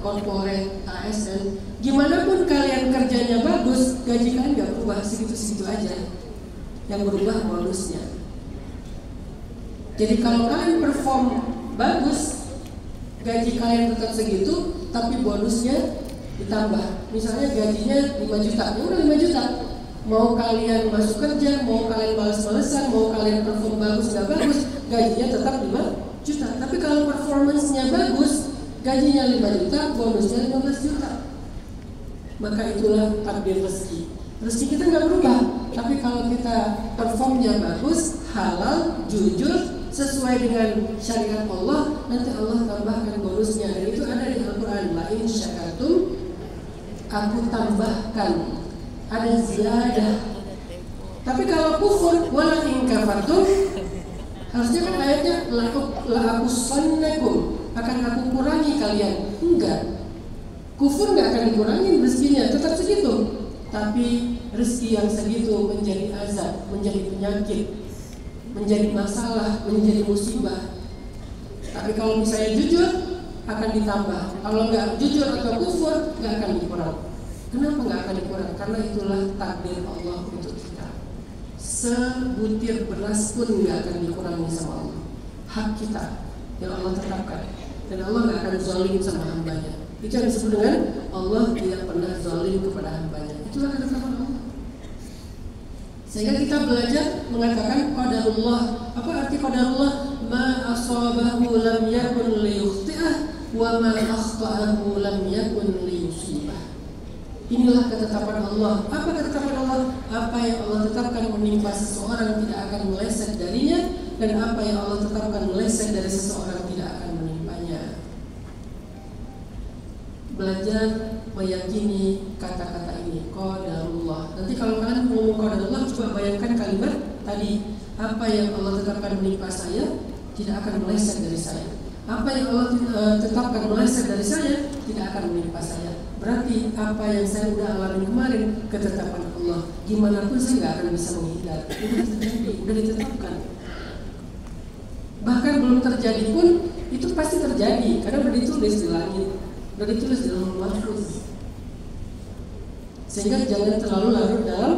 corporate, ASN, gimana pun kalian kerjanya bagus, gaji kalian nggak berubah, segitu-segitu aja. Yang berubah bonusnya. Jadi kalau kalian perform bagus, gaji kalian tetap segitu, tapi bonusnya ditambah. Misalnya gajinya 5 juta, ya udah 5 juta. Mau kalian masuk kerja, mau kalian balas-balasan, mau kalian perform bagus nggak bagus, gajinya tetap 5 juta. Tapi kalau performance-nya bagus, gajinya 5 juta, bonusnya 15 juta. Maka itulah takdir rezeki. Rezeki kita nggak berubah, tapi kalau kita performnya bagus, halal, jujur, sesuai dengan syariat Allah, nanti Allah tambahkan bonusnya. Dan itu ada di Al-Quran. La in syakartum, aku tambahkan, ada ziyadah. Tapi kalau kufur, wala in kafartum, harusnya kan ayatnya la aku sannakum, akan aku kurangi kalian. Enggak, kufur nggak akan dikurangi rezekinya, tetap segitu. Tapi rezeki yang segitu menjadi azab, menjadi penyakit, menjadi masalah, menjadi musibah. Tapi kalau misalnya jujur, akan ditambah. Kalau nggak jujur atau kufur, nggak akan dikurang. Kenapa nggak akan dikurang? Karena itulah takdir Allah untuk kita. Sebutir beras pun nggak akan dikurangi sama Allah. Hak kita yang Allah tetapkan. Dan Allah nggak akan zalim sama hambanya. Itu yang disebut dengan Allah tidak pernah zalim kepada hambanya. Itulah ketetapan Allah. Sehingga kita belajar mengatakan qadarullah. Apa arti qadarullah? Ma asabahu lam yakun liyukhti'ah wa ma akhta'ahu lam yakun liyusibah. Inilah ketetapan Allah. Apa ketetapan Allah? Apa yang Allah tetapkan menimpa seseorang tidak akan meleset darinya, dan apa yang Allah tetapkan meleset dari seseorang tidak akan menimpanya. Belajar meyakini kata-kata ini, qadarullah. Nanti kalau kalian ngomong qadarullah, coba bayangkan kalimat tadi, apa yang Allah tetapkan menimpa saya tidak akan meleset dari saya. Apa yang Allah tetapkan meleset dari saya tidak akan menimpa saya. Berarti apa yang saya sudah alami kemarin, ketetapan Allah. Gimana pun saya nggak akan bisa menghindar. Udah terjadi, udah ditetapkan. Bahkan belum terjadi pun itu pasti terjadi, karena udah ditulis di langit, udah ditulis di Lauhul Mahfuz. Sehingga jangan terlalu larut dalam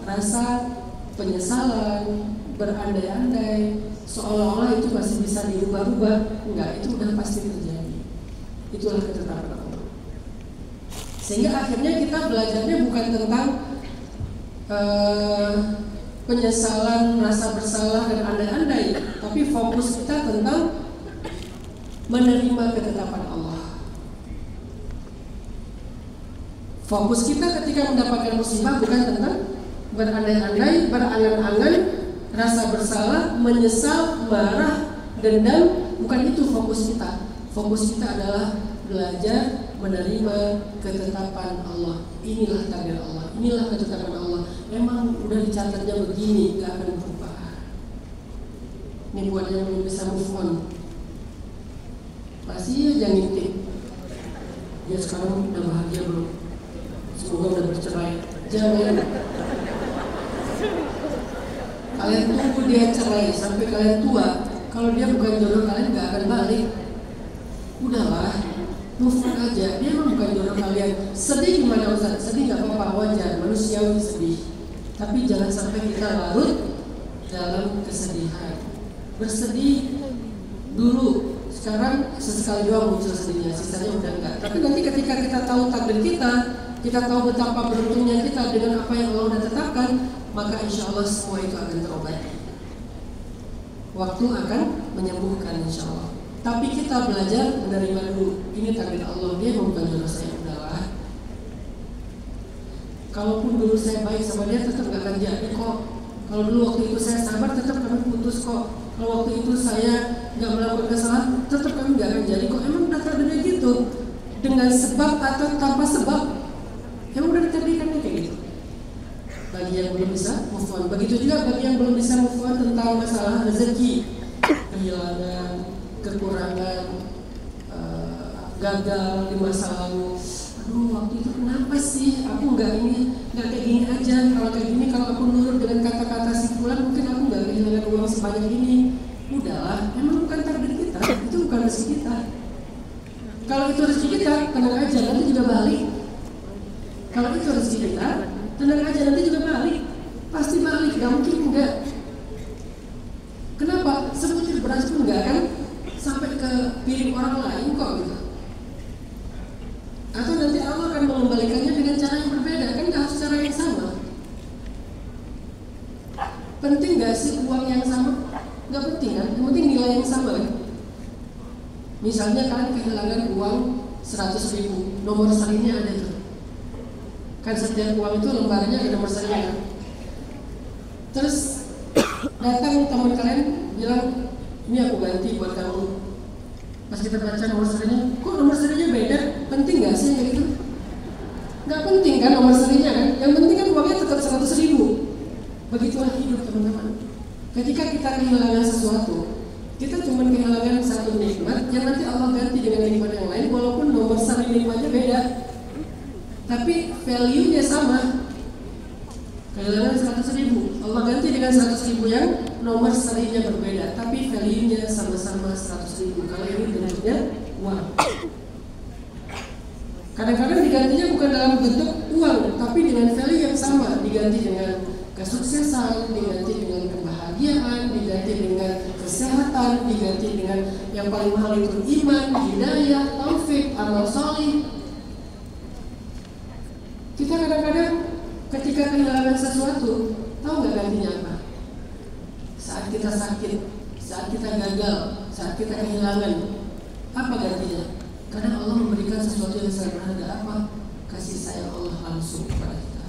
rasa penyesalan, berandai-andai, seolah-olah itu masih bisa dirubah-rubah. Enggak, itu udah pasti terjadi. Itulah ketetapan Allah. Sehingga akhirnya kita belajarnya bukan tentang penyesalan, rasa bersalah dan andai-andai, tapi fokus kita tentang menerima ketetapan Allah. Fokus kita ketika mendapatkan musibah bukan tentang berandai-andai, berangan-angan, rasa bersalah, menyesal, marah, dendam. Bukan itu fokus kita. Fokus kita adalah belajar menerima ketetapan Allah. Inilah takdir Allah, inilah ketetapan Allah. Memang udah dicatatnya begini, gak akan berubah. Ini buat yang belum bisa move on, masih aja ngintip. Ya sekarang udah bahagia belum? Semoga udah bercerai. Jangan. Kalian tunggu dia cerai sampai kalian tua. Kalau dia bukan jodoh kalian gak akan balik. Udahlah, move on aja. Dia memang bukan jodoh kalian. Sedih gimana Ustaz? Sedih gak apa-apa, wajar, manusiawi sedih. Tapi jangan sampai kita larut dalam kesedihan. Bersedih dulu, sekarang sesekali doang muncul sedihnya, sisanya udah enggak. Tapi nanti ketika kita tahu takdir kita tahu betapa beruntungnya kita dengan apa yang Allah sudah tetapkan, maka insya Allah semua itu akan terobati. Waktu akan menyembuhkan insya Allah. Tapi kita belajar menerima dulu. Ini takdir Allah, dia bukan jodoh saya, udahlah. Kalaupun dulu saya baik sama dia, tetap gak akan jadi kok. Kalau dulu waktu itu saya sabar, tetap kami putus kok. Kalau waktu itu saya gak melakukan kesalahan, tetap kami gak akan jadi kok. Emang udah takdirnya gitu, dengan sebab atau tanpa sebab, yang udah ditakdirkan kayak gitu. Bagi yang belum bisa move on, begitu juga bagi yang belum bisa move on tentang masalah rezeki, kehilangan, kekurangan, gagal di masa lalu. Aduh, waktu itu kenapa sih aku nggak kayak gini aja. Kalau kayak gini, kalau aku nurut dengan kata-kata si fulan, mungkin aku nggak kehilangan uang sebanyak ini. Udahlah, memang bukan takdir kita, itu bukan rezeki kita. Kalau itu rezeki kita, tenang aja, nanti juga balik. Kalau itu rezeki kita, tenang aja, nanti juga balik. Pasti balik, gak mungkin enggak. Kenapa? Sebutir beras pun enggak kan sampai ke piring orang lain kok gitu. Atau nanti Allah akan mengembalikannya dengan cara yang berbeda, kan gak harus cara yang sama. Penting gak sih uang yang sama? Gak penting kan, yang penting nilai yang sama kan. Misalnya kalian kehilangan uang 100.000, nomor serinya ada tuh. Kan setiap uang itu lembarnya ada nomor serinya kan. Terus datang teman kalian bilang, ini aku ganti buat kamu. Pas kita baca nomor serinya, kok nomor serinya beda? Penting gak sih kayak gitu? Gak penting kan nomor serinya kan. Yang penting kan uangnya tetap 100.000. Begitulah hidup teman-teman. Ketika kita kehilangan sesuatu, kita cuma kehilangan satu nikmat yang nanti Allah ganti dengan nikmat yang lain, walaupun nomor seri nikmatnya beda, tapi value-nya sama. Kehilangan 100.000, Allah ganti dengan 100.000 yang nomor serinya berbeda, tapi value-nya sama-sama 100.000. Kalau ini bentuknya uang. Kadang-kadang digantinya bukan dalam bentuk uang, tapi dengan value yang sama, diganti dengan kesuksesan, diganti dengan kebahagiaan, diganti dengan kesehatan, diganti dengan yang paling mahal itu iman, hidayah, taufik, amal solih. Kita kadang-kadang ketika kehilangan sesuatu, tahu nggak gantinya apa? Saat kita sakit, saat kita gagal, saat kita kehilangan, apa gantinya? Karena Allah memberikan sesuatu yang sangat berharga. Apa? Kasih sayang Allah langsung kepada kita.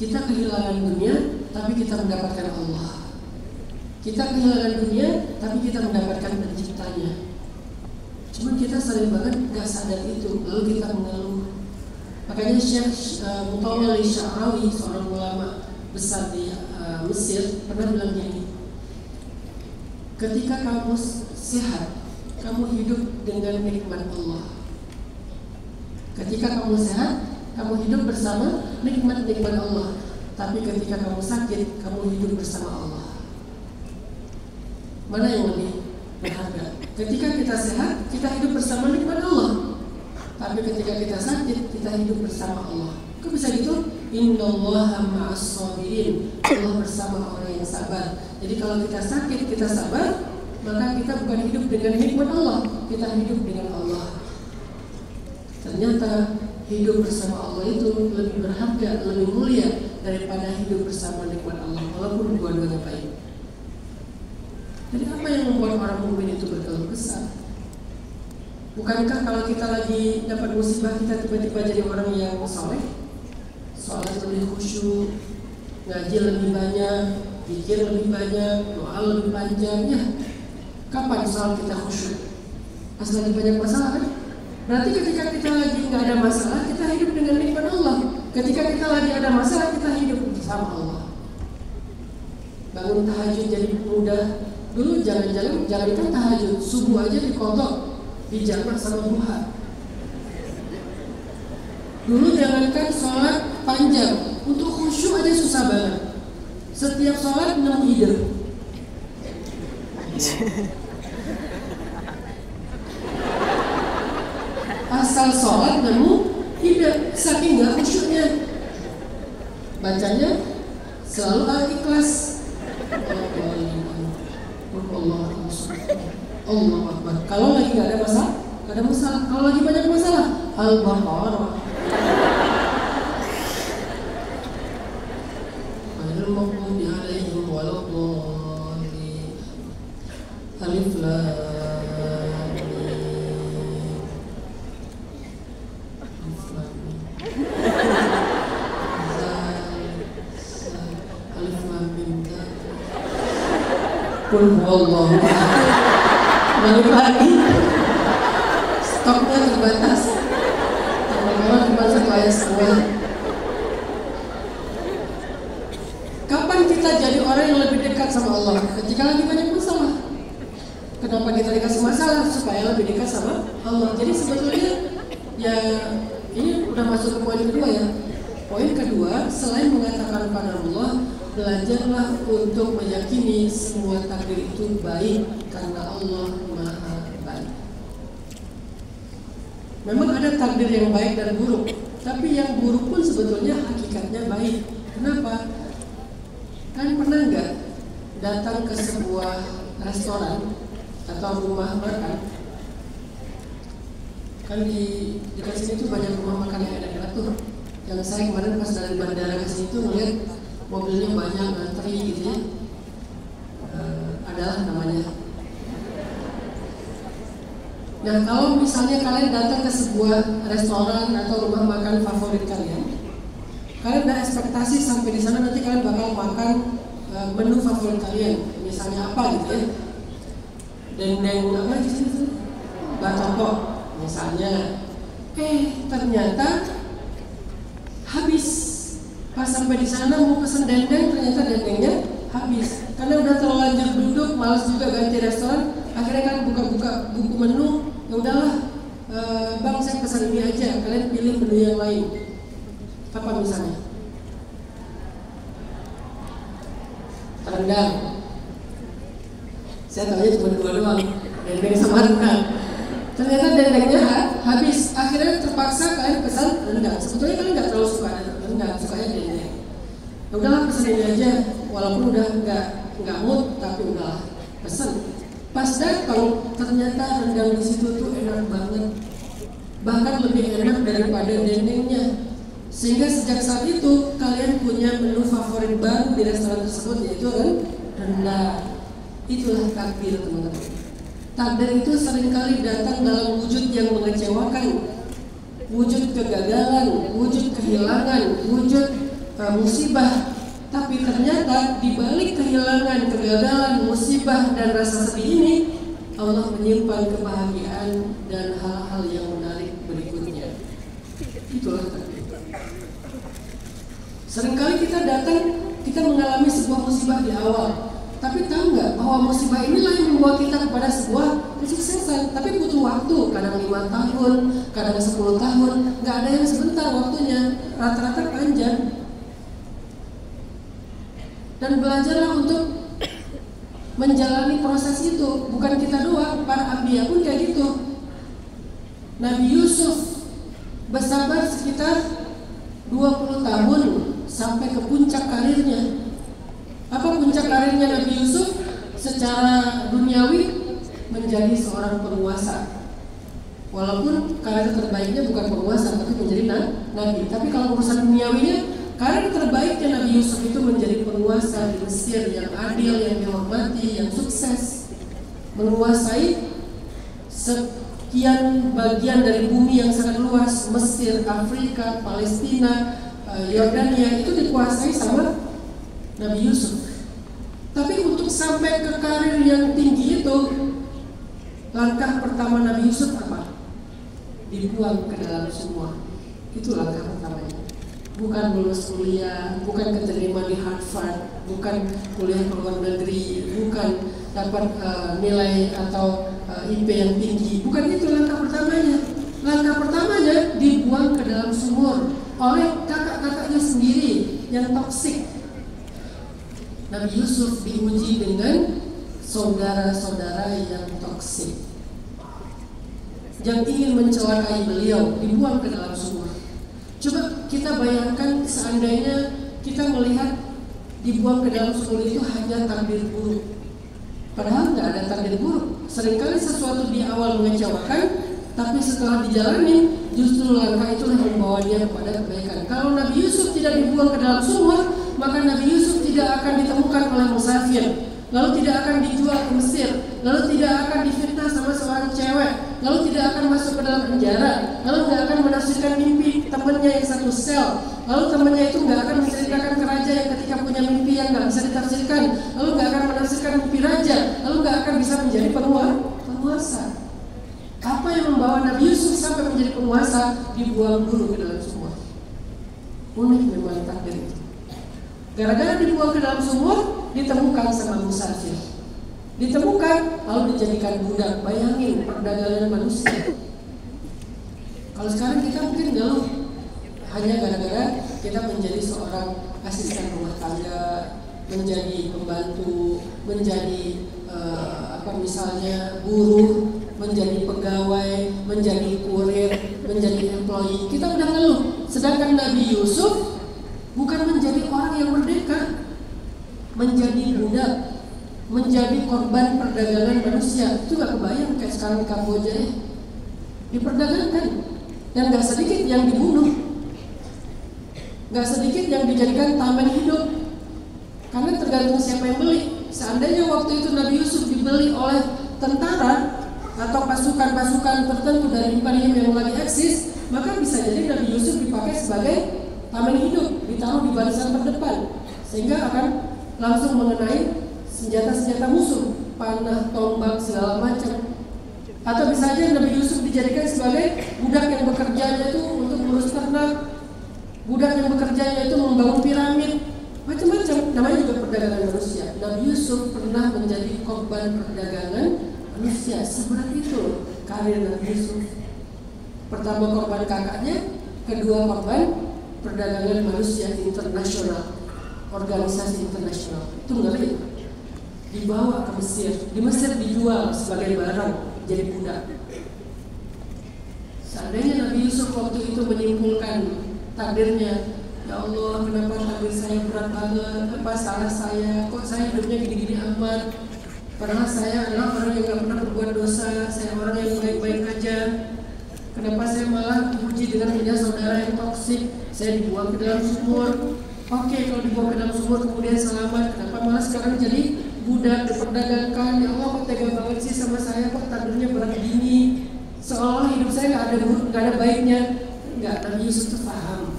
Kita kehilangan dunia, tapi kita mendapatkan Allah. Kita kehilangan dunia, tapi kita mendapatkan penciptanya. Cuma kita sering banget gak sadar itu, lalu kita mengeluh. Makanya Syekh Mutawalli Sya'rawi, seorang ulama besar di Mesir, pernah bilang gini, ketika kamu sehat, kamu hidup dengan nikmat Allah. Ketika kamu sehat, kamu hidup bersama nikmat-nikmat Allah. Tapi ketika kamu sakit, kamu hidup bersama Allah. Mana yang lebih berharga? Ketika kita sehat, kita hidup bersama nikmat Allah. Tapi ketika kita sakit, kita hidup bersama Allah. Kok bisa gitu? Innallaha ma'as sabirin. Allah bersama orang yang sabar. Jadi kalau kita sakit, kita sabar, maka kita bukan hidup dengan nikmat Allah, kita hidup dengan Allah. Ternyata hidup bersama Allah itu lebih berharga, lebih mulia daripada hidup bersama nikmat Allah, walaupun dua-duanya baik. Jadi apa yang membuat orang mukmin itu berkeluh kesah? Bukankah kalau kita lagi dapat musibah, kita tiba-tiba jadi orang yang soleh, sholat lebih khusyuk, ngaji lebih banyak, pikir lebih banyak, doa lebih panjang, ya? Kapan sholat kita khusyuk? Pas lagi banyak masalah kan? Berarti ketika kita lagi nggak ada masalah, kita hidup dengan nikmat Allah. Ketika kita lagi ada masalah, kita hidup bersama Allah. Bangun tahajud jadi mudah. Dulu jangan tahajud, subuh aja dikodok, dijamak sama duha. Dulu jangankan sholat panjang, untuk khusyuk aja susah banget. Setiap sholat 6 ide. Asal sholat nemu ide, saking gak khusyuknya. Bacanya selalu Al-Ikhlas. Allah Akbar. Kalau lagi gak ada masalah, Kalau lagi banyak masalah, Al-Baqarah. Al-Maghdubi 'alaihim waladdallin. Alif Lam Mim. Alif Lam Mim. Qul huwallahu ahad. Balik lagi, stoknya terbatas. Teman-teman cuma 1 ayat setengah. Kapan kita jadi orang yang lebih dekat sama Allah? Ketika lagi banyak masalah. Kenapa kita dikasih masalah? Supaya lebih dekat sama Allah. Jadi sebetulnya ya ini udah masuk ke poin kedua ya. Poin kedua, selain mengatakan pada Allah, belajarlah untuk meyakini semua takdir itu baik karena Allah Maha Baik. Memang ada takdir yang baik dan buruk, tapi yang buruk pun sebetulnya hakikatnya baik. Kenapa? Kan pernah nggak datang ke sebuah restoran atau rumah makan? Kan di dekat sini tuh banyak rumah makan yang enak-enak tuh. Yang saya kemarin pas dari bandara ke sini tuh ngeliat mobilnya banyak ngantri gitu ya. Adalah namanya. Nah, kalau misalnya kalian datang ke sebuah restoran atau rumah makan favorit kalian ada ekspektasi sampai di sana nanti kalian bakal makan menu favorit kalian, misalnya apa gitu ya, dendeng apa gitu, batoko misalnya. Ternyata habis. Pas sampai di sana mau pesen dendeng, ternyata dendengnya habis. Karena udah terlanjur duduk, malas juga ganti restoran. Akhirnya kan buka-buka buku menu, ya udahlah, bang saya pesan ini aja, kalian pilih menu yang lain. Apa misalnya? Rendang. Saya tahunya cuma dua doang, dendeng sama rendang. Ternyata dendengnya habis. Akhirnya terpaksa kalian pesan rendang. Sebetulnya kalian nggak terlalu suka rendang, sukanya dendeng. Ya udahlah pesan ini aja, walaupun udah nggak mood, tapi udahlah pesan. Pas datang ternyata rendang di situ tuh enak banget, bahkan lebih enak daripada dendengnya. Sehingga sejak saat itu kalian punya menu favorit baru di restoran tersebut, yaitu rendang. Itulah takdir, teman-teman. Takdir itu seringkali datang dalam wujud yang mengecewakan, wujud kegagalan, wujud kehilangan, wujud musibah. Tapi ternyata di balik kehilangan, kegagalan, musibah dan rasa sedih ini, Allah menyimpan kebahagiaan dan hal-hal yang menarik berikutnya. Itulah takdir. Seringkali kita datang, kita mengalami sebuah musibah di awal. Tapi tahu nggak bahwa musibah inilah yang membawa kita kepada sebuah kesuksesan. Tapi butuh waktu, kadang 5 tahun, kadang 10 tahun. Nggak ada yang sebentar waktunya, rata-rata panjang. Dan belajarlah untuk menjalani proses itu. Bukan kita doang, para anbiya pun kayak gitu. Nabi Yusuf bersabar sekitar 20 tahun sampai ke puncak karirnya. Apa puncak karirnya Nabi Yusuf? Secara duniawi menjadi seorang penguasa. Walaupun karir terbaiknya bukan penguasa, tapi menjadi nabi. Tapi kalau urusan duniawinya, karir terbaiknya Nabi Yusuf itu menjadi penguasa di Mesir yang adil, yang dihormati, yang sukses, menguasai sekian bagian dari bumi yang sangat luas. Mesir, Afrika, Palestina, Yordania itu dikuasai sama Nabi Yusuf. Tapi untuk sampai ke karir yang tinggi itu, langkah pertama Nabi Yusuf apa? Dibuang ke dalam sumur. Itu langkah pertamanya. Bukan lulus kuliah, bukan keterima di Harvard, bukan kuliah ke luar negeri, bukan dapat nilai atau IP yang tinggi. Bukan itu langkah pertamanya. Langkah pertamanya dibuang ke dalam sumur oleh kakak-kakaknya sendiri yang toksik. Nabi Yusuf diuji dengan saudara-saudara yang toksik, yang ingin mencelakai beliau, dibuang ke dalam sumur. Coba kita bayangkan seandainya kita melihat dibuang ke dalam sumur itu hanya takdir buruk. Padahal nggak ada takdir buruk. Seringkali sesuatu di awal mengecewakan, tapi setelah dijalani justru langkah itulah yang membawa dia kepada kebaikan. Kalau Nabi Yusuf tidak dibuang ke dalam sumur, maka Nabi Yusuf tidak akan ditemukan oleh musafir, lalu tidak akan dijual ke Mesir, lalu tidak akan difitnah sama seorang cewek, lalu tidak akan masuk ke dalam penjara, lalu nggak akan menafsirkan mimpi temannya yang satu sel, lalu temannya itu nggak akan menceritakan ke raja yang ketika punya mimpi yang nggak bisa ditafsirkan, lalu nggak akan menafsirkan mimpi raja, lalu nggak akan bisa menjadi penguasa. Apa yang membawa Nabi Yusuf sampai menjadi penguasa? Dibuang dulu ke dalam sumur. Unik memang takdir itu. Gara-gara dibuang ke dalam sumur, ditemukan sama musafir. Ditemukan, lalu dijadikan budak. Bayangin perdagangan manusia. Kalau sekarang kita mungkin ngeluh hanya gara-gara kita menjadi seorang asisten rumah tangga, menjadi pembantu, menjadi misalnya buruh. menjadi pegawai, menjadi kurir, menjadi employee. Kita udah ngeluh. Sedangkan Nabi Yusuf bukan menjadi orang yang merdeka, menjadi budak, menjadi korban perdagangan manusia. Itu gak kebayang kayak sekarang di Kamboja ya. Diperdagangkan. Dan gak sedikit yang dibunuh, gak sedikit yang dijadikan taman hidup. Karena tergantung siapa yang beli. Seandainya waktu itu Nabi Yusuf dibeli oleh tentara atau pasukan-pasukan tertentu dari imperium yang lagi eksis, maka bisa jadi Nabi Yusuf dipakai sebagai taman hidup, ditaruh di barisan terdepan, sehingga akan langsung mengenai senjata-senjata musuh, panah, tombak, segala macam. Atau bisa saja Nabi Yusuf dijadikan sebagai budak yang bekerjanya itu untuk mengurus ternak, budak yang bekerjanya itu membangun piramid, macam-macam. Namanya juga perdagangan manusia. Nabi Yusuf pernah menjadi korban perdagangan manusia. Seberat itu karir Nabi Yusuf. Pertama korban kakaknya, kedua korban perdagangan manusia internasional, organisasi internasional. Itu ngeri. Dibawa ke Mesir, di Mesir dijual sebagai barang, jadi budak. Seandainya Nabi Yusuf waktu itu menyimpulkan takdirnya, ya Allah, kenapa takdir saya berat banget? Apa salah saya? Kok saya hidupnya gini-gini amat? Padahal saya adalah orang yang gak pernah berbuat dosa, saya orang yang baik-baik aja. Kenapa saya malah dipuji dengan punya saudara yang toksik? Saya dibuang ke dalam sumur. Oke, kalau dibuang ke dalam sumur kemudian selamat, kenapa malah sekarang jadi budak, diperdagangkan? Ya Allah, kok tega banget sih sama saya? Kok takdirnya berat gini? Seolah hidup saya gak ada baiknya. Enggak, Nabi Yusuf itu paham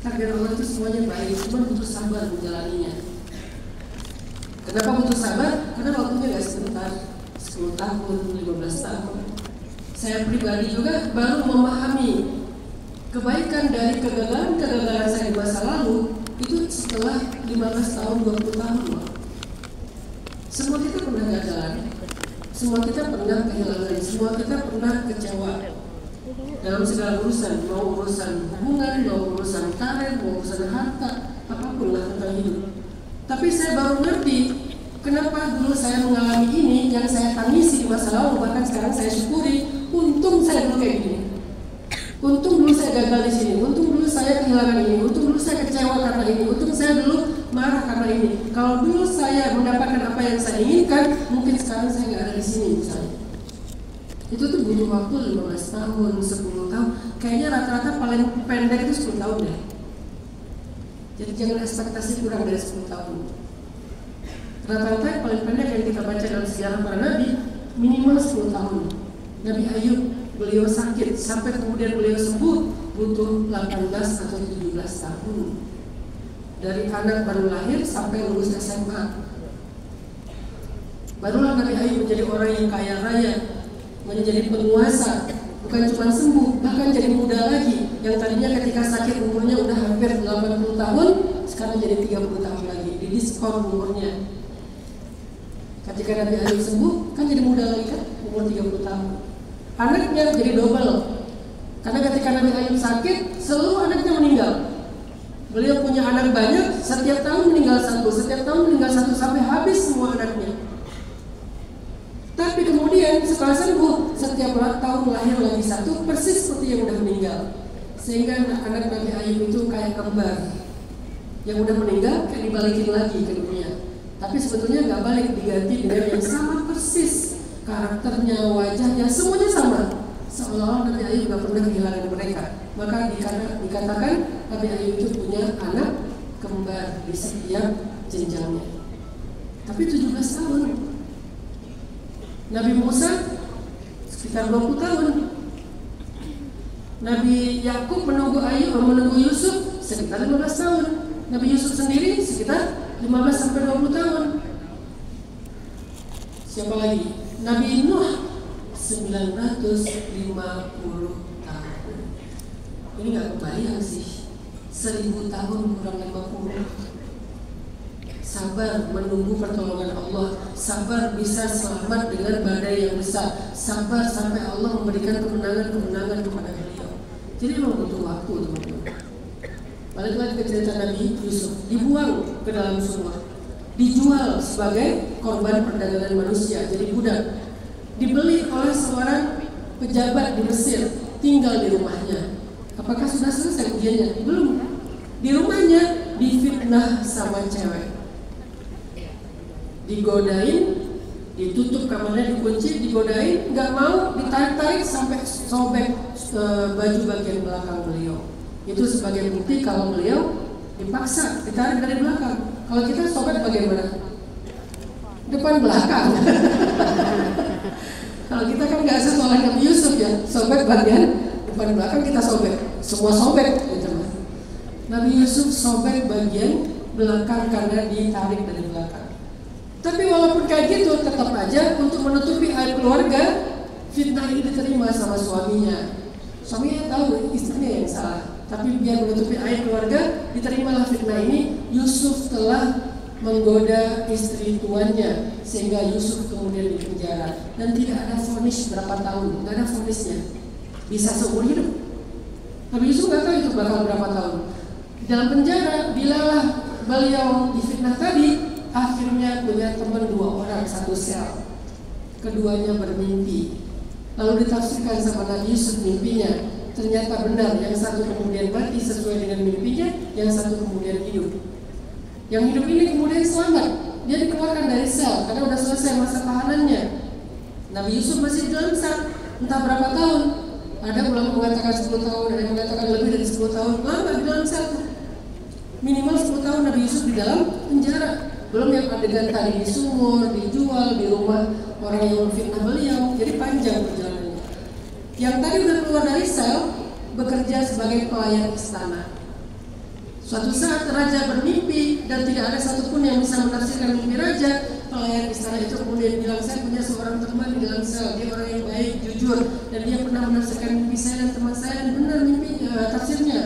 takdir Allah itu semuanya baik, cuma butuh sabar menjalaninya. Kenapa butuh sabar? Karena waktunya gak sebentar, 10 tahun, 15 tahun. Saya pribadi juga baru memahami kebaikan dari kegagalan-kegagalan saya di masa lalu itu setelah 15 tahun, 20 tahun loh. Semua kita pernah gagal, semua kita pernah kehilangan, semua kita pernah kecewa dalam segala urusan, mau urusan hubungan, mau urusan karir, mau urusan harta, apapun lah tentang hidup. Tapi saya baru ngerti kenapa dulu saya mengalami ini yang saya tangisi di masa lalu, bahkan sekarang saya syukuri. Untung saya dulu kayak gini, untung dulu saya gagal di sini, untung dulu saya kehilangan ini, untung dulu saya kecewa karena ini, untung saya dulu marah karena ini. Kalau dulu saya mendapatkan apa yang saya inginkan, mungkin sekarang saya nggak ada di sini misalnya. Itu tuh butuh waktu 15 tahun, 10 tahun. Kayaknya rata-rata paling pendek itu 10 tahun deh. Jadi jangan ekspektasi kurang dari 10 tahun. Rata-rata yang paling pendek yang kita baca dalam sejarah para nabi minimal 10 tahun. Nabi Ayub, beliau sakit sampai kemudian beliau sembuh butuh 18 atau 17 tahun. Dari anak baru lahir sampai lulus SMA. Barulah Nabi Ayub menjadi orang yang kaya raya, menjadi penguasa, bukan cuma sembuh, bahkan jadi muda lagi. Yang tadinya ketika sakit umurnya udah hampir 80 tahun, sekarang jadi 30 tahun lagi, didiskon umurnya. Ketika Nabi Ayub sembuh, kan jadi muda lagi kan, umur 30 tahun. Anaknya jadi double, karena ketika Nabi Ayub sakit, seluruh anaknya meninggal. Beliau punya anak banyak, setiap tahun meninggal satu, setiap tahun meninggal satu, sampai habis semua anaknya. Tapi kemudian setelah sembuh, setiap tahun lahir lagi satu, persis seperti yang udah meninggal. Sehingga anak Nabi Ayub itu kayak kembar, yang udah meninggal kayak dibalikin lagi ke dunia. Tapi sebetulnya nggak balik, diganti dengan yang sama persis, karakternya, wajahnya, semuanya sama. Seolah-olah Nabi Ayub nggak pernah kehilangan mereka. Maka dikatakan Nabi Ayub itu punya anak kembar di setiap jenjangnya. Tapi 17 tahun. Nabi Musa sekitar 20 tahun. Nabi Yakub menunggu Yusuf sekitar 15 tahun. Nabi Yusuf sendiri sekitar 15 sampai 20 tahun. Siapa lagi? Nabi Nuh 950 tahun. Ini nggak kebayang sih. 1000 tahun kurang 50. Sabar menunggu pertolongan Allah, sabar bisa selamat dengan badai yang besar, sabar sampai Allah memberikan kemenangan-kemenangan kepada beliau. Jadi memang butuh waktu, teman-teman. Balik lagi ke cerita Nabi Yusuf, dibuang ke dalam sumur, dijual sebagai korban perdagangan manusia, jadi budak. dibeli oleh seorang pejabat di Mesir, tinggal di rumahnya. Apakah sudah selesai ujiannya? Belum. Di rumahnya difitnah sama cewek, digodain, ditutup kamarnya, dikunci, digodain, nggak mau, ditarik-tarik sampai sobek baju bagian belakang beliau. Itu sebagai bukti kalau beliau dipaksa ditarik dari belakang. Kalau kita sobek bagaimana? Depan belakang. Kalau kita kan nggak sekolah Nabi Yusuf ya, sobek bagian depan belakang kita sobek, semua sobek gitu. Nabi Yusuf sobek bagian belakang karena ditarik dari belakang. Tapi walaupun kayak gitu, tetap aja untuk menutupi aib keluarga, fitnah ini diterima sama suaminya. Suaminya tahu istrinya yang salah, tapi biar menutupi aib keluarga, diterimalah fitnah ini. Yusuf telah menggoda istri tuannya sehingga Yusuf kemudian dipenjara dan tidak ada vonis berapa tahun, nggak ada vonisnya, bisa seumur hidup. Nabi Yusuf nggak tahu itu bakal berapa tahun di dalam penjara. Bilalah beliau difitnah tadi, akhirnya punya teman 2 orang satu sel, keduanya bermimpi, lalu ditafsirkan sama Nabi Yusuf mimpinya. Ternyata benar, yang satu kemudian mati sesuai dengan mimpinya, yang satu kemudian hidup. Yang hidup ini kemudian selamat, dia dikeluarkan dari sel karena sudah selesai masa tahanannya. Nabi Yusuf masih di dalam sel entah berapa tahun. Ada ulama mengatakan 10 tahun, ada yang mengatakan lebih dari 10 tahun. Lama di dalam sel, minimal 10 tahun Nabi Yusuf di dalam penjara. Belum yang adegan tadi di sumur, dijual, di rumah orang yang memfitnah beliau. Jadi panjang perjalanannya. Yang tadi udah keluar dari sel, bekerja sebagai pelayan istana. Suatu saat raja bermimpi dan tidak ada satupun yang bisa menafsirkan mimpi raja. Pelayan istana itu kemudian bilang, saya punya seorang teman di dalam sel, dia orang yang baik, jujur, dan dia pernah menafsirkan mimpi saya dan teman saya, dan benar mimpinya, tafsirnya.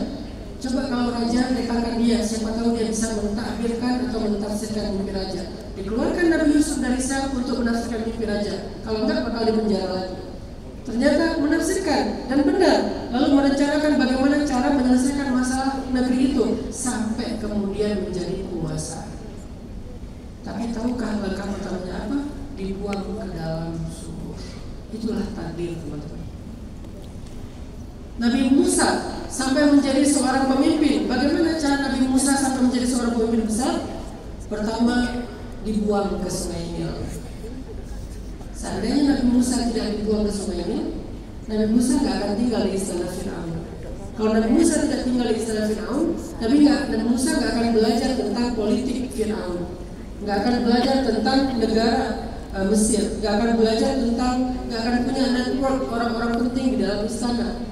Coba kalau raja datangkan dia, siapa tahu dia bisa mentakbirkan atau mentafsirkan mimpi raja. Dikeluarkan Nabi Yusuf dari sel untuk menafsirkan mimpi raja. Kalau enggak bakal dipenjara lagi. Ternyata menafsirkan dan benar, lalu merencanakan bagaimana cara menyelesaikan masalah negeri itu sampai kemudian menjadi penguasa. Tapi tahukah langkah pertamanya apa? Dibuang ke dalam sumur. Itulah takdir, teman-teman. Nabi Musa sampai menjadi seorang pemimpin. Bagaimana cara Nabi Musa sampai menjadi seorang pemimpin besar? Pertama, dibuang ke Sungai Nil. Seandainya Nabi Musa tidak dibuang ke Sungai Nil, Nabi Musa nggak akan tinggal di istana Firaun. Kalau Nabi Musa tidak tinggal di istana Firaun, Nabi Musa nggak akan belajar tentang politik Firaun, nggak akan belajar tentang negara Mesir, nggak akan punya network orang-orang penting di dalam istana.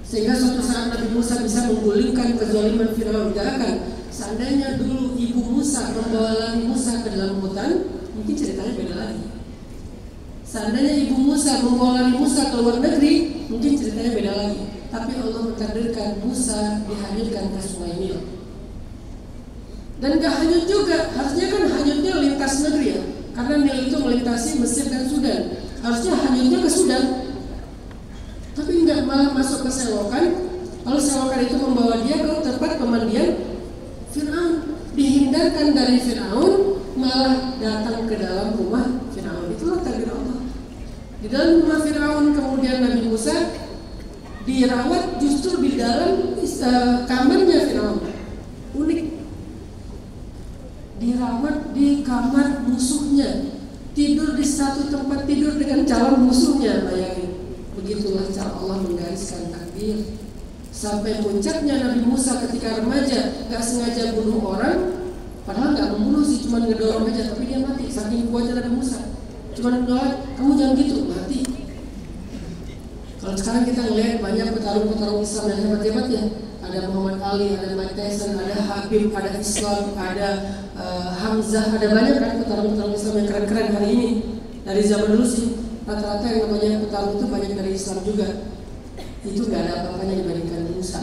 Sehingga suatu saat Nabi Musa bisa menggulingkan kezaliman Firaun, nggak akan. Seandainya dulu ibu Musa membawa Nabi Musa ke dalam hutan, mungkin ceritanya beda lagi. Seandainya ibu Musa membawa Nabi Musa ke luar negeri, mungkin ceritanya beda lagi. Tapi Allah mentakdirkan Musa dihanyutkan ke Sungai Nil. Dan gak hanyut juga, harusnya kan hanyutnya lintas negeri ya, karena Nil itu melintasi Mesir dan Sudan. Harusnya hanyutnya ke Sudan, tapi enggak, malah masuk ke selokan. Lalu selokan itu membawa dia ke tempat pemandian Firaun. Dihindarkan dari Firaun, malah datang ke dalam rumah Firaun. Itulah takdir Allah. Di dalam rumah Firaun kemudian Nabi Musa dirawat justru di dalam kamarnya Firaun. Unik. Dirawat di kamar musuhnya. Tidur di satu tempat tidur dengan calon musuhnya, bayangin. Begitulah cara Allah menggariskan takdir. Sampai puncaknya Nabi Musa ketika remaja gak sengaja bunuh orang, padahal gak membunuh sih, cuma ngedorong aja, tapi dia mati. Saking kuatnya Nabi Musa, cuma ngedorong, kamu jangan gitu, mati. Kalau sekarang kita ngelihat banyak petarung-petarung Islam yang hebat-hebat ya, ada Muhammad Ali, ada Mike Tyson, ada Habib, ada Islam, ada Hamzah, ada banyak kan petarung-petarung Islam yang keren-keren hari ini. Dari zaman dulu sih, rata-rata yang namanya petarung itu banyak dari Islam juga. Itu gak ada apa-apanya dibandingkan Musa.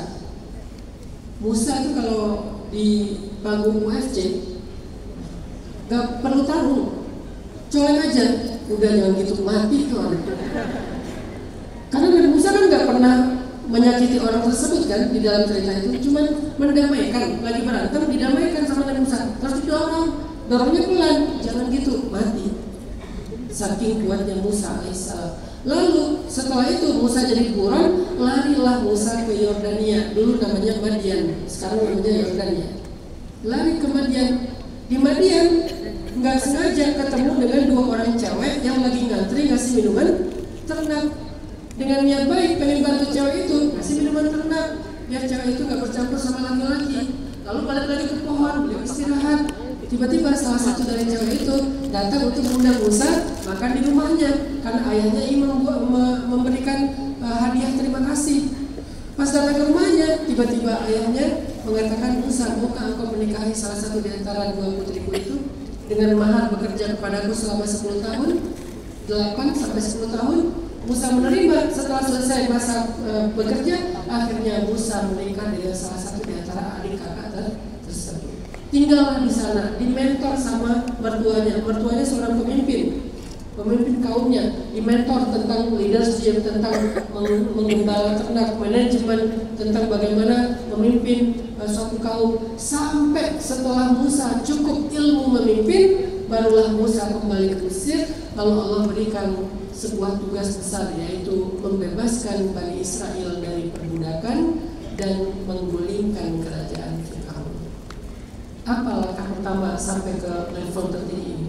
Musa itu kalau di panggung UFC gak perlu tarung, colek aja, udah jangan gitu, mati tuh orang. Karena Nabi Musa kan gak pernah menyakiti orang tersebut kan di dalam cerita itu, cuman mendamaikan, lagi berantem didamaikan sama Nabi Musa, terus didorong, dorongnya pelan, jangan gitu, mati. saking kuatnya Musa alaihissalam. Lalu setelah itu Musa jadi buron, larilah Musa ke Yordania, dulu namanya Madian, sekarang namanya Yordania. Lari ke Madian. Di Madian nggak sengaja ketemu dengan dua orang cewek yang lagi ngantri ngasih minuman ternak. Dengan niat baik pengen bantu cewek itu ngasih minuman ternak biar cewek itu nggak bercampur sama laki-laki. Lalu balik lagi ke pohon, beliau istirahat. Tiba-tiba salah satu dari cewek itu datang untuk mengundang Musa makan di rumahnya karena ayahnya ingin memberikan hadiah terima kasih. Pas datang ke rumahnya, tiba-tiba ayahnya mengatakan, Musa, maukah engkau menikahi salah satu di antara dua putriku itu dengan mahar bekerja kepadaku selama 10 tahun, 8 sampai 10 tahun. Musa menerima. Setelah selesai masa bekerja, akhirnya Musa menikah dengan salah satu di antara adik kakak tersebut. Tinggallah di sana, dimentor sama mertuanya. Mertuanya seorang pemimpin kaumnya, dimentor tentang leadership, tentang mengembala ternak, manajemen, tentang bagaimana memimpin suatu kaum. Sampai setelah Musa cukup ilmu memimpin, barulah Musa kembali ke Mesir. Lalu Allah berikan sebuah tugas besar, yaitu membebaskan Bani Israel dari perbudakan dan menggulingkan kerajaan Firaun. Apa langkah pertama sampai ke level tertinggi ini?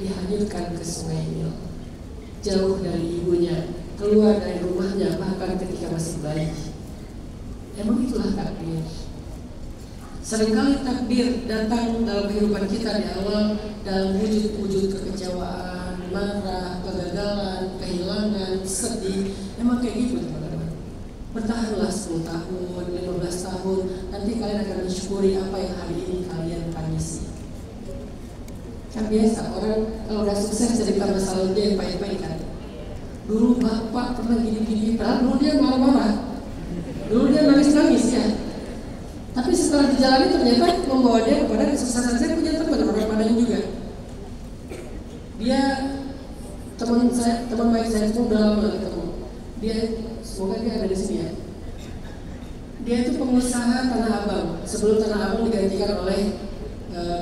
Dihanyutkan ke Sungai Nil, jauh dari ibunya, keluar dari rumahnya bahkan ketika masih bayi. Emang itulah takdir. Seringkali takdir datang dalam kehidupan kita di awal dalam wujud-wujud kekecewaan, marah, kegagalan, kehilangan, sedih. Emang kayak gitu teman-teman. Bertahanlah 10 tahun, 15 tahun, nanti kalian akan mensyukuri apa yang hari ini kalian tangisi. Kan biasa orang kalau udah sukses cerita masa lalu dia yang pahit-pahit kan. Dulu bapak pernah gini-gini, dulu dia marah-marah, dulu dia nangis-nangis ya. Tapi setelah dijalani ternyata membawa dia kepada kesuksesan. Saya punya teman orang Padang juga. Dia teman baik saya, itu udah lama ketemu. Dia semoga dia ada di sini ya. Dia itu pengusaha Tanah Abang. Sebelum Tanah Abang digantikan oleh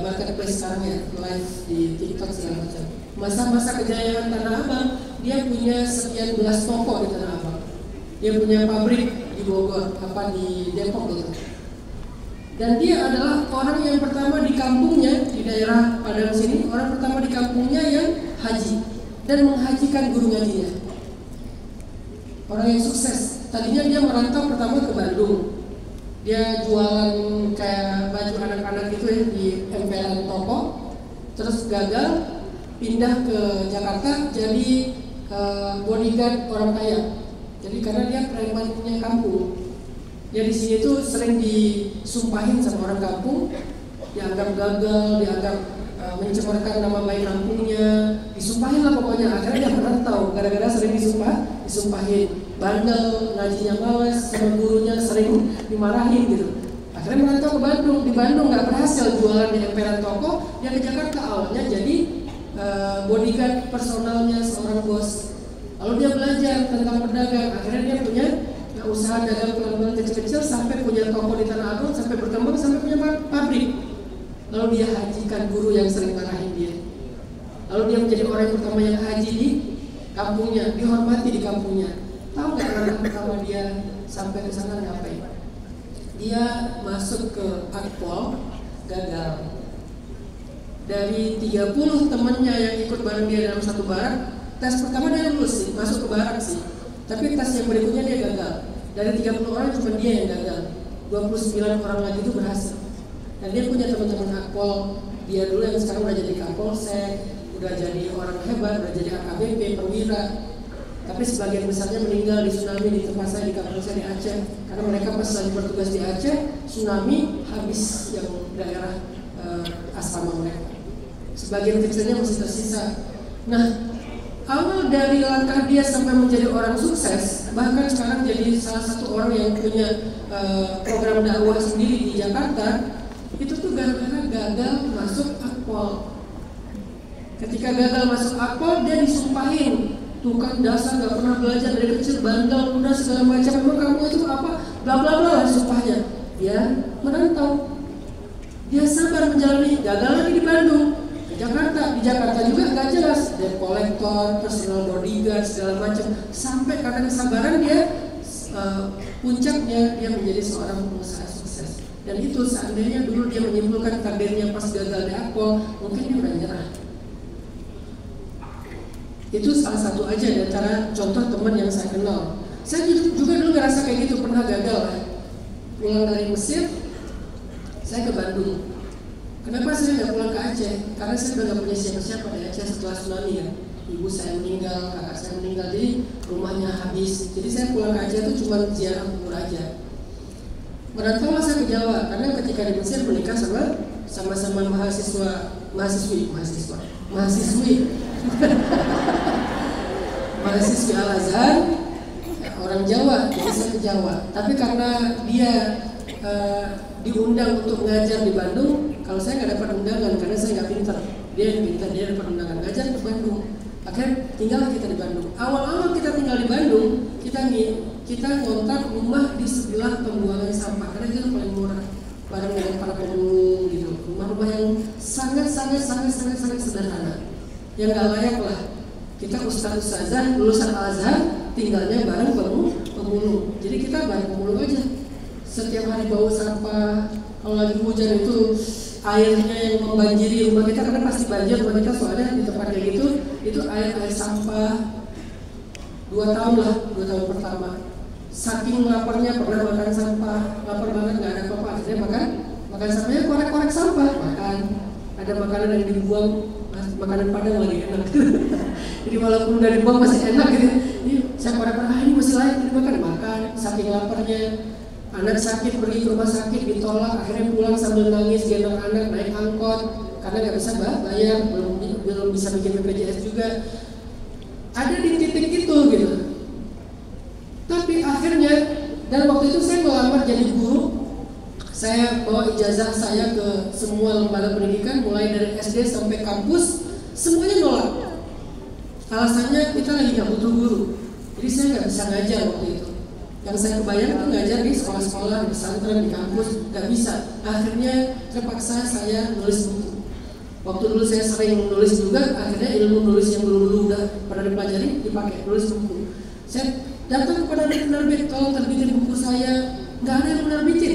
marketplace sekarang ya, live di TikTok segala macam. Masa-masa kejayaan Tanah Abang, dia punya sekian belas toko di Tanah Abang. Dia punya pabrik di Bogor, di Depok gitu. Dan dia adalah orang yang pertama di kampungnya, di daerah Padang sini, orang pertama di kampungnya yang haji dan menghajikan guru ngajinya. Orang yang sukses. Tadinya dia merantau pertama ke Bandung. Dia jualan kayak baju anak-anak itu ya di emperan toko, terus gagal, pindah ke Jakarta jadi bodyguard orang kaya. Jadi karena dia premannya kampung, dia di sini tuh sering disumpahin sama orang kampung, dianggap gagal, dianggap mencemarkan nama baik kampungnya, disumpahin lah pokoknya. Akhirnya dia merantau gara-gara sering disumpahin. Bandel, ngajinya males, sama gurunya sering dimarahin gitu. Akhirnya merantau ke Bandung. Di Bandung nggak berhasil jualan di emperan toko, dia ke Jakarta awalnya jadi bodyguard personalnya seorang bos. Lalu dia belajar tentang berdagang. Akhirnya dia punya usaha dagang pelan-pelan kecil-kecil sampai punya toko di Tanah Abang, sampai berkembang sampai punya pabrik. Lalu dia hajikan guru yang sering marahin dia. Lalu dia menjadi orang yang pertama yang haji di kampungnya, dihormati di kampungnya. Tahu nggak anak pertama dia sampai ke sana ngapain? Dia masuk ke Akpol, gagal. Dari 30 temannya yang ikut bareng dia dalam satu barak, tes pertama dia lulus sih, masuk ke barak sih. Tapi tes yang berikutnya dia gagal. Dari 30 orang cuma dia yang gagal. 29 orang lagi itu berhasil. Dan dia punya teman-teman Akpol, dia dulu yang sekarang udah jadi Kapolsek, udah jadi orang hebat, udah jadi AKBP, perwira. Tapi sebagian besarnya meninggal di tsunami di tempat saya di Kapolsek di Aceh. Karena mereka pas lagi bertugas di Aceh, tsunami habis yang daerah asrama mereka. Sebagian kecilnya masih tersisa. Nah, awal dari langkah dia sampai menjadi orang sukses, bahkan sekarang jadi salah satu orang yang punya program dakwah sendiri di Jakarta, itu tuh gara-gara gagal masuk Akpol. Ketika gagal masuk Akpol, dia disumpahin, tuh kan dasar gak pernah belajar dari kecil, bandel, udah segala macam, emang kamu itu apa, bla bla bla lah sumpahnya. Dia merantau, dia sabar menjalani, gagal lagi di Bandung, ke Di Jakarta juga nggak jelas, debt collector, personal bodyguard segala macam, sampai karena kesabaran dia puncaknya dia menjadi seorang pengusaha sukses. Dan itu seandainya dulu dia menyimpulkan takdirnya pas gagal di Apple, mungkin dia udah nyerah. Itu salah satu aja di antara contoh teman yang saya kenal. Saya juga dulu ngerasa kayak gitu, pernah gagal. Pulang dari Mesir, saya ke Bandung. Kenapa saya nggak pulang ke Aceh? Karena saya udah nggak punya siapa-siapa di Aceh setelah tsunami ya. Ibu saya meninggal, kakak saya meninggal, jadi rumahnya habis. Jadi saya pulang ke Aceh itu cuma ziarah kubur aja. Merantaulah saya ke Jawa, karena ketika di Mesir menikah sama-sama mahasiswi mahasiswi Al-Azhar, orang Jawa, jadi saya ke Jawa. Tapi karena dia diundang untuk ngajar di Bandung, kalau saya nggak dapat undangan karena saya nggak pintar. Dia yang pintar, dia dapat undangan ngajar ke Bandung. Akhirnya tinggal kita di Bandung. Awal-awal kita tinggal di Bandung, kita ngontrak rumah di sebelah pembuangan sampah karena itu paling murah, bareng dengan para pemulung gitu. Rumah-rumah yang sangat sederhana, yang nggak layak lah. Kita ustazah lulusan Al-Azhar tinggalnya bareng pemulung. Jadi kita bareng pemulung aja. Setiap hari bawa sampah, kalau lagi hujan itu airnya yang membanjiri rumah kita, karena pasti banjir rumah kita soalnya di tempat kayak gitu, itu air sampah. 2 tahun pertama, saking laparnya pernah makan sampah, lapar banget nggak ada apa-apa, akhirnya makan sampahnya, korek sampah, makan. Ada makanan yang dibuang, makanan Padang lagi enak. Jadi walaupun udah dibuang masih enak gitu. Ini saya korek ini masih layak dimakan, makan. Saking laparnya. Anak sakit, pergi ke rumah sakit, ditolak, akhirnya pulang sambil nangis, gendong anak, naik angkot karena nggak bisa bayar, belum bisa bikin BPJS juga. Ada di titik itu gitu. Tapi akhirnya, dan waktu itu saya melamar jadi guru, saya bawa ijazah saya ke semua lembaga pendidikan, mulai dari SD sampai kampus, semuanya nolak. Alasannya kita lagi nggak butuh guru, jadi saya nggak bisa ngajar waktu itu. Yang saya kebayang itu ngajar di sekolah-sekolah, di pesantren, di kampus, nggak bisa. Akhirnya terpaksa saya nulis buku. Waktu dulu saya sering nulis juga, akhirnya ilmu nulis yang dulu udah pernah dipelajari dipakai, nulis buku. Saya datang kepada penerbit, tolong terbitin buku saya, nggak ada yang menerbitin.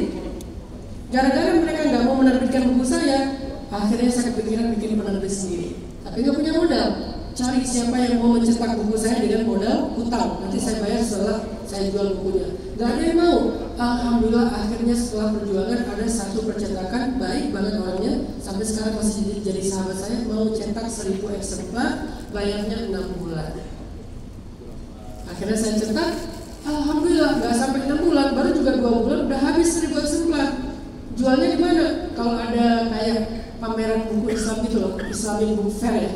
Gara-gara mereka nggak mau menerbitkan buku saya, akhirnya saya kepikiran bikin penerbit sendiri. Tapi nggak punya modal. Cari siapa yang mau mencetak buku saya dengan modal hutang, nanti saya bayar setelah saya jual bukunya. Gak ada yang mau. Alhamdulillah akhirnya setelah perjuangan ada satu percetakan, baik banget orangnya, sampai sekarang masih jadi sahabat saya, mau cetak 1000 eksemplar, bayarnya 6 bulan. Akhirnya saya cetak, alhamdulillah gak sampai 6 bulan, baru juga 2 bulan udah habis 1000 eksemplar. Jualnya di mana? Kalau ada kayak pameran buku Islam gitu loh, Islamic Book Fair ya.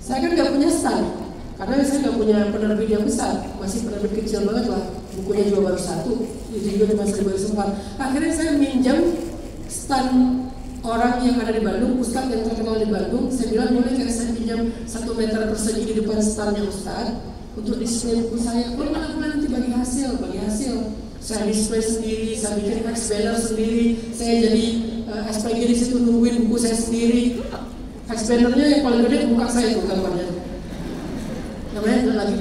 Saya kan nggak punya stand, karena saya nggak punya penerbit yang besar, masih penerbit kecil banget lah, bukunya juga baru 1, itu juga cuma 1000 eksemplar. Akhirnya saya minjam stand orang yang ada di Bandung, ustadz yang terkenal di Bandung. Saya bilang boleh nggak saya pinjam 1 meter persegi di depan standnya ustadz untuk display buku saya. Boleh nanti bagi hasil. Saya display sendiri, saya bikin text banner sendiri, saya jadi SPG di situ nungguin buku saya sendiri. Expandernya yang paling gede muka saya itu gambarnya. Namanya lagi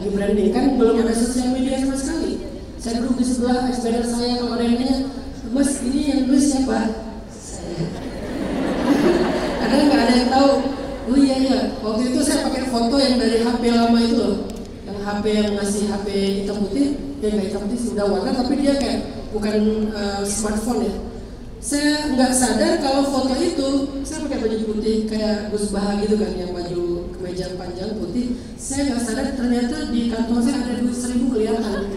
branding kan, belum ada sosial media sama sekali. Saya duduk di sebelah expander saya, kalau ada yang nanya, Mas ini yang nulis siapa? Saya. Karena nggak ada yang tahu. Oh iya. Waktu itu saya pakai foto yang dari HP lama itu loh, yang HP yang ngasih HP hitam putih, nggak hitam putih sudah warna, tapi dia kayak bukan smartphone ya. Saya nggak sadar kalau foto itu, saya pakai baju putih kayak Gus Baha gitu kan, yang baju kemeja panjang putih. Saya nggak sadar ternyata di kantong saya ada duit 1000 kelihatan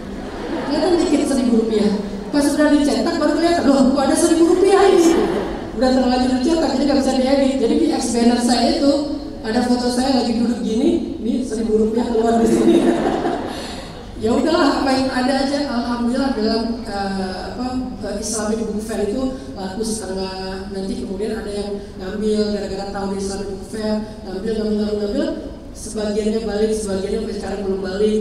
dikit 1000 rupiah. Pas sudah dicetak baru kelihatan, loh kok ada 1000 rupiah ini. Udah terlanjur dicetak, jadi nggak bisa diedit. Jadi di X-Banner saya itu ada foto saya lagi duduk gini, ini 1000 rupiah keluar di sini. Ya udahlah, apa yang ada aja. Alhamdulillah dalam Islamic Book Fair itu laku setengah. Nanti kemudian ada yang ngambil gara-gara tahu di Islamic Book Fair, ngambil, sebagiannya balik, sebagiannya sampai sekarang belum balik.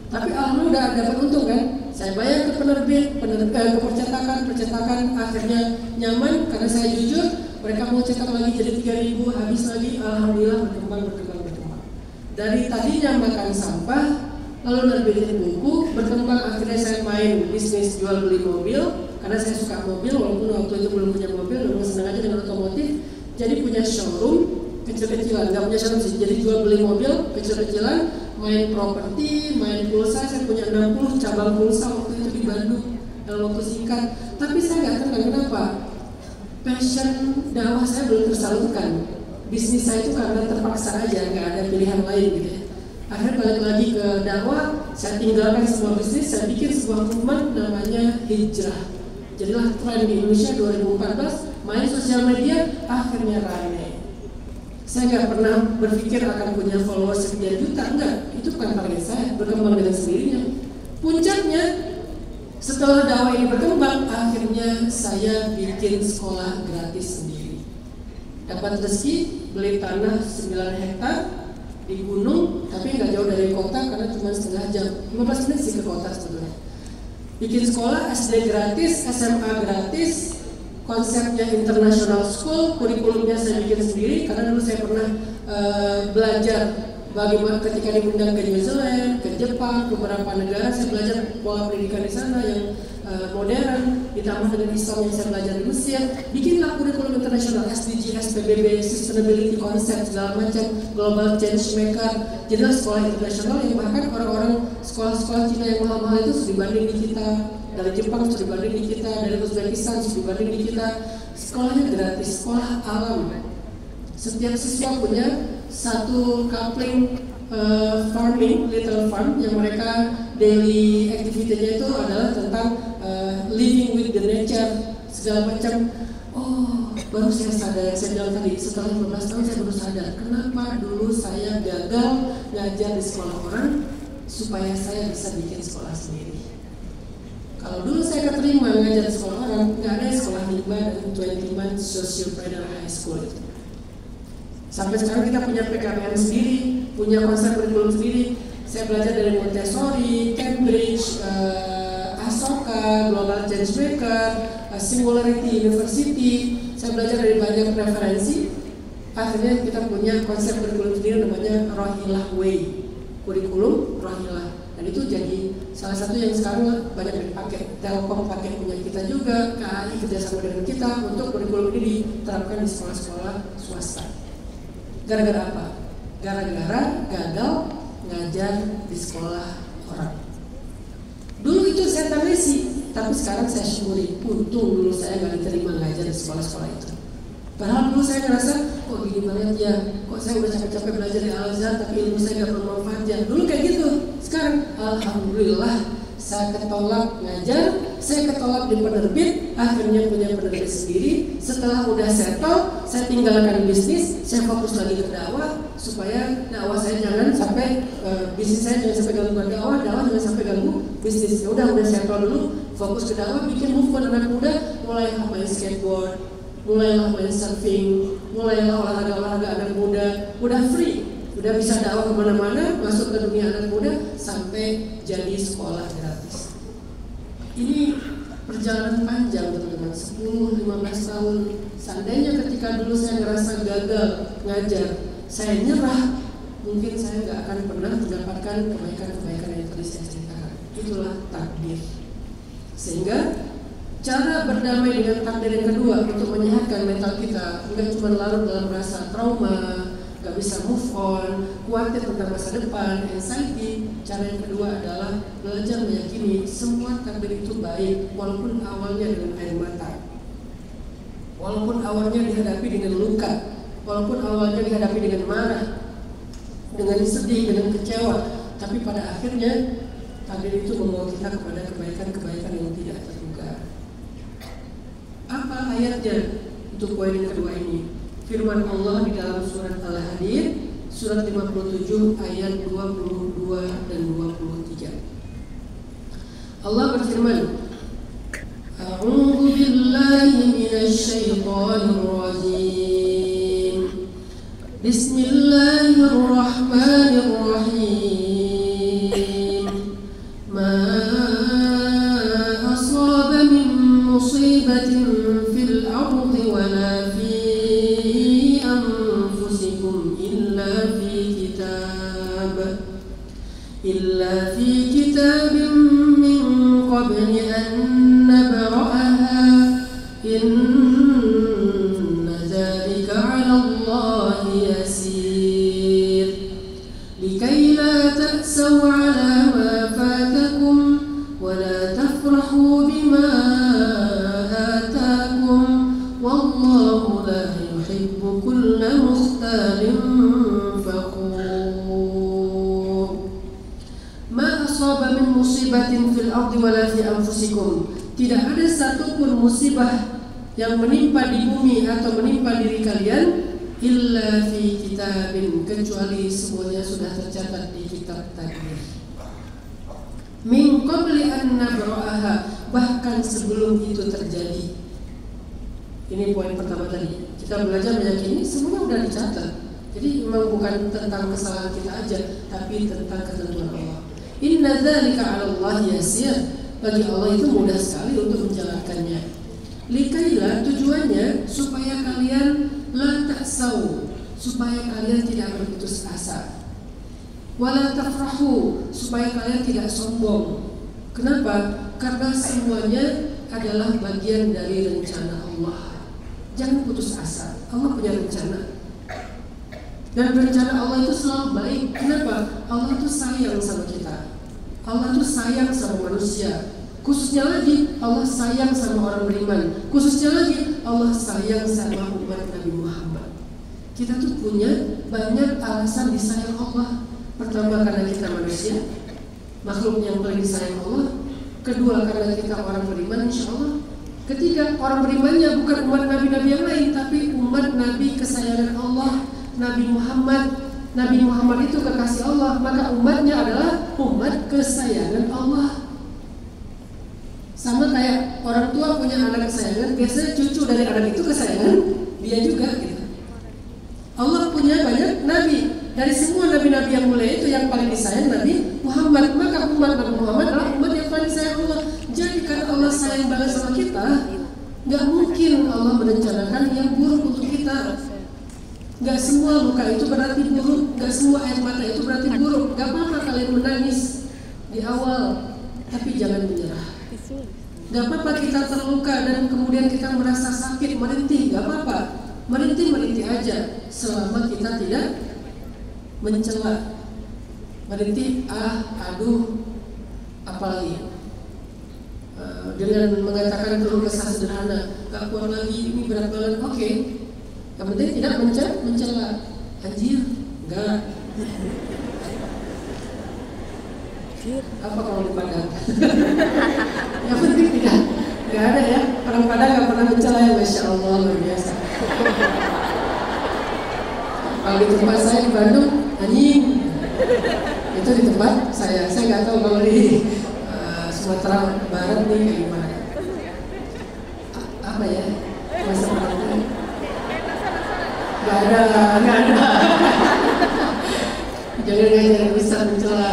Tapi alhamdulillah udah dapat untung kan. Saya bayar ke penerbit, ke percetakan akhirnya nyaman karena saya jujur. mereka mau cetak lagi jadi 3.000, habis lagi, alhamdulillah berkembang. Dari tadinya makan sampah, lalu nerbitin buku, berkembang akhirnya saya main bisnis jual beli mobil, karena saya suka mobil walaupun waktu itu belum punya mobil, memang senang aja dengan otomotif. Jadi punya showroom kecil-kecilan, nggak punya showroom sih, jadi jual beli mobil kecil-kecilan, main properti, main pulsa. Saya punya 60 cabang pulsa waktu itu di Bandung dalam waktu singkat. Tapi saya nggak tenang, kenapa? Passion dakwah saya belum tersalurkan. Bisnis saya itu karena terpaksa aja, nggak ada pilihan lain gitu ya. Akhirnya balik lagi ke dakwah, saya tinggalkan semua bisnis, saya bikin sebuah movement namanya hijrah. Jadilah tren di Indonesia 2014, main sosial media, akhirnya rame. Saya nggak pernah berpikir akan punya followers sekian juta, enggak. Itu bukan target saya, berkembang dengan sendirinya. Puncaknya, setelah dakwah ini berkembang, akhirnya saya bikin sekolah gratis sendiri. Dapat rezeki, beli tanah 9 hektar di gunung, tapi nggak jauh dari kota karena cuma setengah jam, 15 menit sih ke kota sebetulnya. Bikin sekolah SD gratis, SMA gratis, konsepnya international school, kurikulumnya saya bikin sendiri karena dulu saya pernah belajar bagaimana ketika diundang ke New Zealand, ke Jepang, beberapa negara saya belajar pola pendidikan di sana yang modern, ditambah dengan Islam yang saya belajar di Mesir. Bikinlah kurikulum internasional, SDGs, PBB, sustainability concept, segala macam, global change maker. Jadilah sekolah internasional yang bahkan orang-orang sekolah-sekolah Cina yang mahal-mahal itu sudah dibanding di kita, dari Jepang sudah dibanding di kita, dari Uzbekistan sudah dibanding di kita. Sekolahnya gratis, sekolah alam. Setiap siswa punya satu coupling farming, little farm, yang mereka daily activity-nya itu adalah tentang living with the nature, segala macam. Oh, baru saya sadar, saya bilang tadi, setelah 15 tahun saya baru sadar, kenapa dulu saya gagal ngajar di sekolah orang, supaya saya bisa bikin sekolah sendiri. Kalau dulu saya keterima ngajar di sekolah orang, nggak ada sekolah 5 dan 21 Sociopreneur High School itu. Sampai sekarang kita punya PKBM sendiri, punya konsep kurikulum sendiri. Saya belajar dari Montessori, Cambridge, Asoka, Global Change Maker, Singularity University. Saya belajar dari banyak referensi. Akhirnya kita punya konsep kurikulum sendiri namanya Rohilah Way, kurikulum Rohilah. Dan itu jadi salah satu yang sekarang banyak dipakai. Telkom pakai punya kita juga, KAI kerjasama dengan kita untuk kurikulum ini diterapkan di sekolah-sekolah swasta. Gara-gara apa? Gara-gara gagal ngajar di sekolah orang. Dulu itu saya tanesi, tapi sekarang saya syukuri. Untung dulu saya nggak diterima ngajar di sekolah-sekolah itu. Padahal dulu saya ngerasa, kok gini banget ya, kok saya udah capek-capek belajar di Al-Azhar, tapi ilmu saya nggak bermanfaat ya. Dulu kayak gitu. Sekarang, alhamdulillah, saya ketolak ngajar, saya ketolak di penerbit, akhirnya punya penerbit sendiri. Setelah udah settle, saya tinggalkan bisnis, saya fokus lagi ke dakwah, supaya dakwah saya jangan sampai, bisnis saya jangan sampai ganggu dakwah jangan sampai ganggu bisnis. Ya udah settle dulu, fokus ke dakwah, bikin movement anak muda, mulailah main skateboard, mulailah main surfing, mulailah olahraga anak muda, udah free. Udah bisa dakwah kemana-mana, masuk ke dunia anak muda, sampai jadi sekolah gratis. Ini perjalanan panjang teman-teman, 10-15 tahun. Seandainya ketika dulu saya ngerasa gagal ngajar, saya nyerah, mungkin saya nggak akan pernah mendapatkan kebaikan-kebaikan yang tadi saya ceritakan. Itulah takdir. Sehingga cara berdamai dengan takdir yang kedua untuk menyehatkan mental kita, bukan cuma larut dalam rasa trauma, gak bisa move on, khawatir tentang masa depan, anxiety. Cara yang kedua adalah belajar meyakini semua takdir itu baik, walaupun awalnya dengan air mata, walaupun awalnya dihadapi dengan luka, walaupun awalnya dihadapi dengan marah, dengan sedih, dengan kecewa. Tapi pada akhirnya takdir itu membawa kita kepada kebaikan-kebaikan yang tidak terduga. Apa ayatnya untuk poin yang kedua ini? Firman Allah di dalam surat Al-Hadid, surat 57 ayat 22 dan 23. Allah berfirman, A'udzu billahi minasy syaithanir rajim. Bismillahirrahmanirrahim. Ma asaba min musibatin fil ardi wala fi tafrahu bima atakum wallahu la yuhibbu kulla mukhtalin fakhur. Ma asaba min musibatin fil ardi wala fi anfusikum. Tidak ada satupun musibah yang menimpa di bumi atau menimpa diri kalian illa fi kitabin, kecuali semuanya sudah tercatat di kitab takdir. Min qabli an nabra'aha, bahkan sebelum itu terjadi. Ini poin pertama tadi. Kita belajar meyakini semuanya sudah dicatat. Jadi memang bukan tentang kesalahan kita aja, tapi tentang ketentuan Allah. Inna dzalika 'ala Allah yasir. Bagi Allah itu mudah sekali untuk menjalankannya. Likailah, tujuannya supaya kalian la ta'sau, supaya kalian tidak berputus asa. Wala tafrahu, supaya kalian tidak sombong. Kenapa? Karena semuanya adalah bagian dari rencana Allah. Jangan putus asa. Allah punya rencana. Dan rencana Allah itu selalu baik. Kenapa? Allah itu sayang sama kita. Allah itu sayang sama manusia. Khususnya lagi Allah sayang sama orang beriman. Khususnya lagi Allah sayang sama umat Nabi Muhammad. Kita tuh punya banyak alasan disayang Allah. Pertama, karena kita manusia, makhluk yang paling disayang Allah. Kedua, karena kita orang beriman, insya Allah. Ketiga, orang berimannya bukan umat Nabi-Nabi yang lain, tapi umat Nabi kesayangan Allah, Nabi Muhammad. Nabi Muhammad itu kekasih Allah, maka umatnya adalah umat kesayangan Allah. Sama kayak orang tua punya anak kesayangan, biasanya cucu dari anak itu kesayangan dia juga gitu. Allah punya banyak nabi. Dari semua nabi-nabi yang mulia itu yang paling disayang Nabi Muhammad. Maka umat Nabi Muhammad adalah umat yang paling disayang Allah. Jadi karena Allah sayang banget sama kita, gak mungkin Allah merencanakan yang buruk untuk kita. Gak semua luka itu berarti buruk, gak semua air mata itu berarti buruk. Gak apa-apa kalian menangis di awal, tapi jangan menyerah. Gak apa-apa kita terluka dan kemudian kita merasa sakit, merintih, gak apa-apa. Merintih aja, selama kita tidak mencela. Merintih, aduh, apalagi dengan mengatakan keluh kesah sederhana, gak kuat lagi, ini berat banget, oke. Yang penting tidak mencela. Anjir, enggak. Apa kalau di Padang? Yang penting tidak ada ya. Orang Padang nggak pernah mencela ya, masya Allah, luar biasa. Kalau di tempat saya di Bandung, anjing. Itu di tempat saya nggak tahu kalau di Sumatera Barat nih kayak gimana. Apa ya? Masa lalu? Nggak ada. Jangan bisa mencela.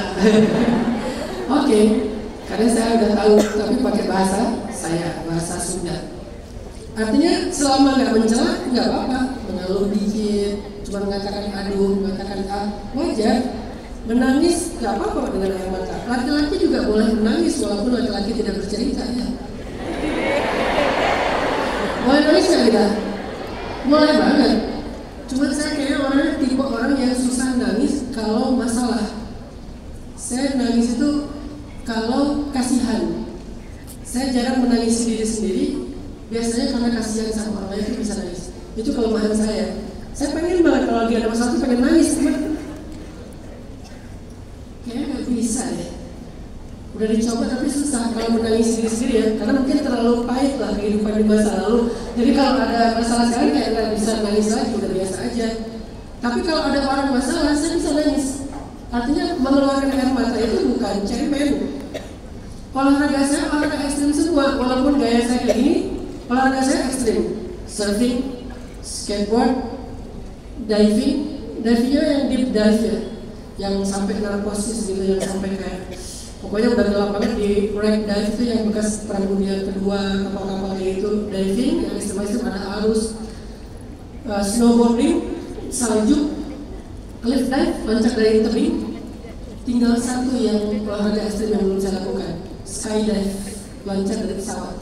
Oke, karena saya udah tahu, tapi pakai bahasa Sunda. Artinya selama nggak mencela, nggak apa-apa. Mengeluh dikit, cuma mengatakan aduh, mengatakan wajar. Menangis nggak apa-apa dengan air mata. Laki-laki juga boleh menangis walaupun laki-laki tidak bercerita ya. Boleh nangis nggak kita? Boleh banget. Cuma saya kayaknya orangnya tipe orang yang susah nangis kalau masalah. Saya nangis itu kalau kasihan. Saya jarang menangis diri sendiri. Biasanya karena kasihan sama orang lain itu bisa nangis. Itu kelemahan saya. Saya pengen banget kalau lagi ada masalah itu pengen nangis, cuman kayaknya nggak bisa deh. Udah dicoba tapi susah kalau menangis diri sendiri ya. Karena mungkin terlalu pahit lah kehidupan di masa lalu. Jadi kalau ada masalah sekarang kayak nggak bisa nangis lagi, udah biasa aja. Tapi kalau ada orang masalah, saya bisa nangis. Artinya mengeluarkan air mata itu bukan cemen. Olahraga saya olahraga ekstrim semua, walaupun gaya saya kayak gini, olahraga saya ekstrim. Surfing, skateboard, divingnya yang deep dive ya, yang sampai narkosis gitu, yang sampai kayak pokoknya udah gelap banget. Di wreck dive itu yang bekas perang dunia kedua, kapal-kapal kayak itu. Diving yang ekstrim ada arus, snowboarding, salju, cliff dive, loncat dari tebing. Tinggal satu yang olahraga ekstrim yang belum saya lakukan, skydive, loncat dari pesawat.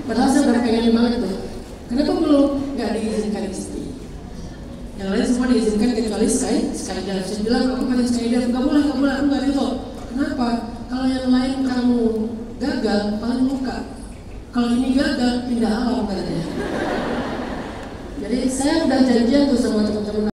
Padahal saya udah pengen banget tuh. Kenapa belum? Nggak diizinkan istri. Yang lain semua diizinkan kecuali skydive. Saya bilang aku pengen skydive, nggak boleh, aku nggak ridho. Kenapa? Kalau yang lain kamu Kalau ini gagal, pindah alam katanya. Jadi saya udah janjian tuh sama teman-teman